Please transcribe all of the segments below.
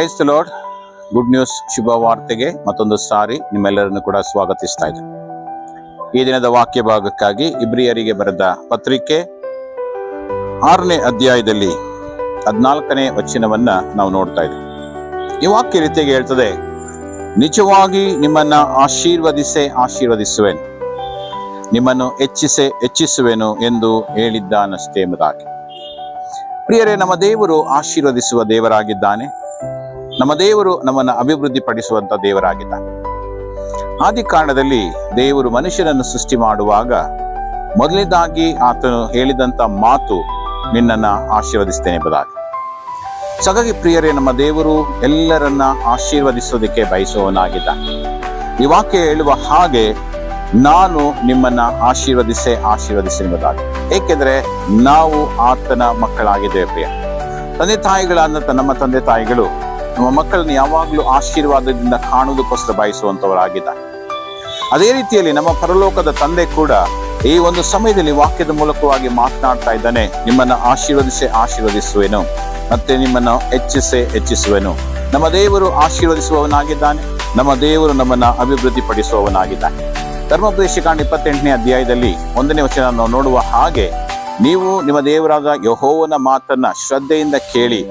Price the lord. Good news ಶುಭ ವಾರ್ತೆಗೆ ಮತ್ತೊಂದು ಸಾರಿ ನಿಮ್ಮೆಲ್ಲರನ್ನು ಕೂಡ ಸ್ವಾಗತಿಸ್ತಾ ಇದ್ದೇನೆ. ಈ ದಿನದ ವಾಕ್ಯ ಭಾಗಕ್ಕಾಗಿ ಇಬ್ರಿಯರಿಗೆ ಬರೆದ ಪತ್ರಿಕೆ 6ನೇ ಅಧ್ಯಾಯದಲ್ಲಿ 14ನೇ ವಚನವನ್ನ ನಾವು ನೋಡ್ತಾ ಇದ್ದೇವೆ. ಈ ವಾಕ್ಯ ರೀತಿಯಾಗಿ ಹೇಳ್ತದೆ, ನಿಜವಾಗಿ ನಿಮ್ಮನ್ನ ಆಶೀರ್ವದಿಸುವೆನು, ನಿಮ್ಮನ್ನು ಹೆಚ್ಚಿಸುವೆನು ಎಂದು ಹೇಳಿದ್ದಾನಷ್ಟೇ ಎಂಬುದಾಗಿ. ಪ್ರಿಯರೇ, ನಮ್ಮ ದೇವರು ಆಶೀರ್ವದಿಸುವ ದೇವರಾಗಿದ್ದಾನೆ. ನಮ್ಮ ದೇವರು ನಮ್ಮನ್ನು ಅಭಿವೃದ್ಧಿ ಪಡಿಸುವಂತ ದೇವರಾಗಿದ್ದಾನೆ. ಆದಿ ಕಾರಣದಲ್ಲಿ ದೇವರು ಮನುಷ್ಯನನ್ನು ಸೃಷ್ಟಿ ಮಾಡುವಾಗ ಮೊದಲನೇದಾಗಿ ಆತನು ಹೇಳಿದಂತ ಮಾತು, ನಿನ್ನನ್ನ ಆಶೀರ್ವದಿಸ್ತೇನೆ ಎಂಬುದಾಗಿ. ಹಾಗಾಗಿ ಪ್ರಿಯರೇ, ನಮ್ಮ ದೇವರು ಎಲ್ಲರನ್ನ ಆಶೀರ್ವದಿಸೋದಕ್ಕೆ ಬಯಸುವವನಾಗಿದ್ದಾನೆ. ಈ ವಾಕ್ಯ ಹೇಳುವ ಹಾಗೆ, ನಾನು ನಿಮ್ಮನ್ನ ಆಶೀರ್ವದಿಸೆಂಬುದಾಗಿ. ಏಕೆಂದ್ರೆ ನಾವು ಆತನ ಮಕ್ಕಳಾಗಿದ್ದೇವೆ. ಪ್ರಿಯ ತಂದೆ ತಾಯಿಗಳಾದಂಥ ನಮ್ಮ ತಂದೆ ತಾಯಿಗಳು ನಮ್ಮ ಮಕ್ಕಳನ್ನು ಯಾವಾಗಲೂ ಆಶೀರ್ವಾದದಿಂದ ಕಾಣುವುದಕ್ಕೋಸ್ಕರ ಬಯಸುವಂತವರಾಗಿದ್ದಾರೆ. ಅದೇ ರೀತಿಯಲ್ಲಿ ನಮ್ಮ ಪರಲೋಕದ ತಂದೆ ಕೂಡ ಈ ಒಂದು ಸಮಯದಲ್ಲಿ ವಾಕ್ಯದ ಮೂಲಕವಾಗಿ ಮಾತನಾಡ್ತಾ ಇದ್ದಾನೆ, ನಿಮ್ಮನ್ನ ಆಶೀರ್ವದಿಸುವೆನು, ಮತ್ತೆ ನಿಮ್ಮನ್ನು ಹೆಚ್ಚಿಸುವೆನು. ನಮ್ಮ ದೇವರು ಆಶೀರ್ವದಿಸುವವನಾಗಿದ್ದಾನೆ. ನಮ್ಮ ದೇವರು ನಮ್ಮನ್ನ ಅಭಿವೃದ್ಧಿ ಪಡಿಸುವವನಾಗಿದ್ದಾನೆ. ಧರ್ಮೋಪದೇಶಕಾಂಡ 28ನೇ ಅಧ್ಯಾಯದಲ್ಲಿ 1ನೇ ವಚನ ನಾವು ನೋಡುವ ಹಾಗೆ, ನೀವು ನಿಮ್ಮ ದೇವರಾದ ಯೆಹೋವನ ಮಾತನ್ನ ಶ್ರದ್ಧೆಯಿಂದ ಕೇಳಿ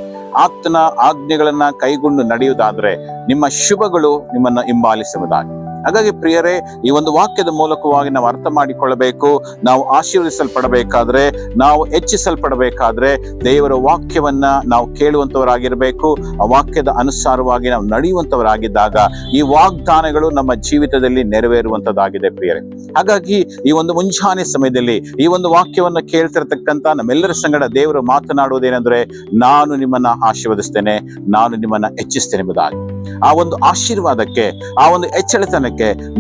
ಆತನ ಆಜ್ಞೆಗಳನ್ನ ಕೈಗೊಂಡು ನಡೆಯುವುದಾದ್ರೆ ನಿಮ್ಮ ಶುಭಗಳು ನಿಮ್ಮನ್ನ ಹಿಂಬಾಲಿಸುವುದಾಗಿ. ಹಾಗಾಗಿ ಪ್ರಿಯರೇ, ಈ ಒಂದು ವಾಕ್ಯದ ಮೂಲಕವಾಗಿ ನಾವು ಅರ್ಥ ಮಾಡಿಕೊಳ್ಳಬೇಕು. ನಾವು ಆಶೀರ್ವದಿಸಲ್ಪಡಬೇಕಾದ್ರೆ, ನಾವು ಹೆಚ್ಚಿಸಲ್ಪಡಬೇಕಾದ್ರೆ ದೇವರ ವಾಕ್ಯವನ್ನ ನಾವು ಕೇಳುವಂತವರಾಗಿರ್ಬೇಕು. ಆ ವಾಕ್ಯದ ಅನುಸಾರವಾಗಿ ನಾವು ನಡೆಯುವಂತವರಾಗಿದ್ದಾಗ ಈ ವಾಗ್ದಾನಗಳು ನಮ್ಮ ಜೀವಿತದಲ್ಲಿ ನೆರವೇರುವಂತದ್ದಾಗಿದೆ ಪ್ರಿಯರೇ. ಹಾಗಾಗಿ ಈ ಒಂದು ಮುಂಜಾನೆ ಸಮಯದಲ್ಲಿ ಈ ಒಂದು ವಾಕ್ಯವನ್ನು ಕೇಳ್ತಿರತಕ್ಕಂತ ನಮ್ಮೆಲ್ಲರ ಸಂಗಡ ದೇವರು ಮಾತನಾಡುವುದೇನೆಂದ್ರೆ, ನಾನು ನಿಮ್ಮನ್ನ ಆಶೀರ್ವದಿಸ್ತೇನೆ, ನಾನು ನಿಮ್ಮನ್ನ ಹೆಚ್ಚಿಸ್ತೇನೆ ಎಂಬುದಾಗಿ. ಆ ಒಂದು ಆಶೀರ್ವಾದಕ್ಕೆ, ಆ ಒಂದು ಹೆಚ್ಚಳತನಕ್ಕೆ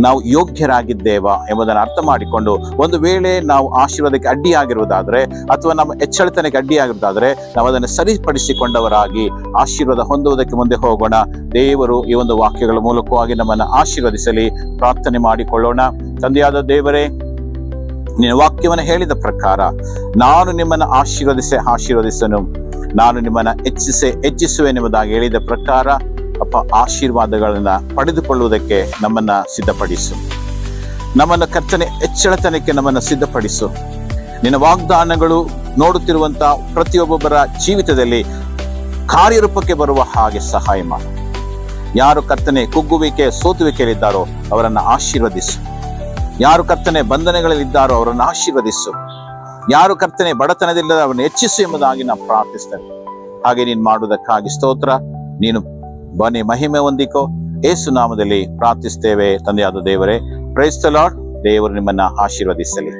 ನಾವು ಯೋಗ್ಯರಾಗಿದ್ದೇವಾ ಎಂಬುದನ್ನು ಅರ್ಥ ಮಾಡಿಕೊಂಡು, ಒಂದು ವೇಳೆ ನಾವು ಆಶೀರ್ವಾದಕ್ಕೆ ಅಡ್ಡಿಯಾಗಿರುವುದಾದ್ರೆ ಅಥವಾ ನಮ್ಮ ಹೆಚ್ಚಳತನಕ್ಕೆ ಅಡ್ಡಿಯಾಗಿರುವುದಾದ್ರೆ ನಾವು ಅದನ್ನು ಸರಿಪಡಿಸಿಕೊಂಡವರಾಗಿ ಆಶೀರ್ವಾದ ಹೊಂದುವುದಕ್ಕೆ ಮುಂದೆ ಹೋಗೋಣ. ದೇವರು ಈ ಒಂದು ವಾಕ್ಯಗಳ ಮೂಲಕವಾಗಿ ನಮ್ಮನ್ನು ಆಶೀರ್ವದಿಸಲಿ. ಪ್ರಾರ್ಥನೆ ಮಾಡಿಕೊಳ್ಳೋಣ. ತಂದೆಯಾದ ದೇವರೇ, ನಿನ್ನ ವಾಕ್ಯವನ್ನು ಹೇಳಿದ ಪ್ರಕಾರ ನಾನು ನಿಮ್ಮನ್ನು ಆಶೀರ್ವದಿಸನು, ನಾನು ನಿಮ್ಮನ್ನು ಹೆಚ್ಚಿಸುವೆನೆಂಬುದಾಗಿ ಹೇಳಿದ ಪ್ರಕಾರ ಅಪ್ಪ, ಆಶೀರ್ವಾದಗಳನ್ನ ಪಡೆದುಕೊಳ್ಳುವುದಕ್ಕೆ ನಮ್ಮನ್ನ ಸಿದ್ಧಪಡಿಸು. ನಮ್ಮನ್ನ ಕರ್ತನೆ ಹೆಚ್ಚಳತನಕ್ಕೆ ನಮ್ಮನ್ನ ಸಿದ್ಧಪಡಿಸು. ನಿನ್ನ ವಾಗ್ದಾನಗಳು ನೋಡುತ್ತಿರುವಂತ ಪ್ರತಿಯೊಬ್ಬೊಬ್ಬರ ಜೀವಿತದಲ್ಲಿ ಕಾರ್ಯರೂಪಕ್ಕೆ ಬರುವ ಹಾಗೆ ಸಹಾಯ ಮಾಡು. ಯಾರು ಕರ್ತನೆ ಕುಗ್ಗುವಿಕೆ ಸೋತುವಿಕೆಯಲ್ಲಿದ್ದಾರೋ ಅವರನ್ನ ಆಶೀರ್ವದಿಸು. ಯಾರು ಕರ್ತನೆ ಬಂಧನಗಳಲ್ಲಿದ್ದಾರೋ ಅವರನ್ನು ಆಶೀರ್ವದಿಸು. ಯಾರು ಕರ್ತನೆ ಬಡತನದಿಲ್ಲದ ಅವರನ್ನು ಹೆಚ್ಚಿಸು ಎಂಬುದಾಗಿ ನಾವು ಪ್ರಾರ್ಥಿಸ್ತೇವೆ. ಹಾಗೆ ನೀನು ಮಾಡುವುದಕ್ಕಾಗಿ ಸ್ತೋತ್ರ. ನೀನು ಬನ್ನಿ, ಮಹಿಮೆ ಹೊಂದಿಕೋ. ಯೇಸು ನಾಮದಲ್ಲಿ ಪ್ರಾರ್ಥಿಸ್ತೇವೆ ತಂದೆಯಾದ ದೇವರೇ. Praise the Lord. ದೇವರು ನಿಮ್ಮನ್ನ ಆಶೀರ್ವದಿಸಲಿ.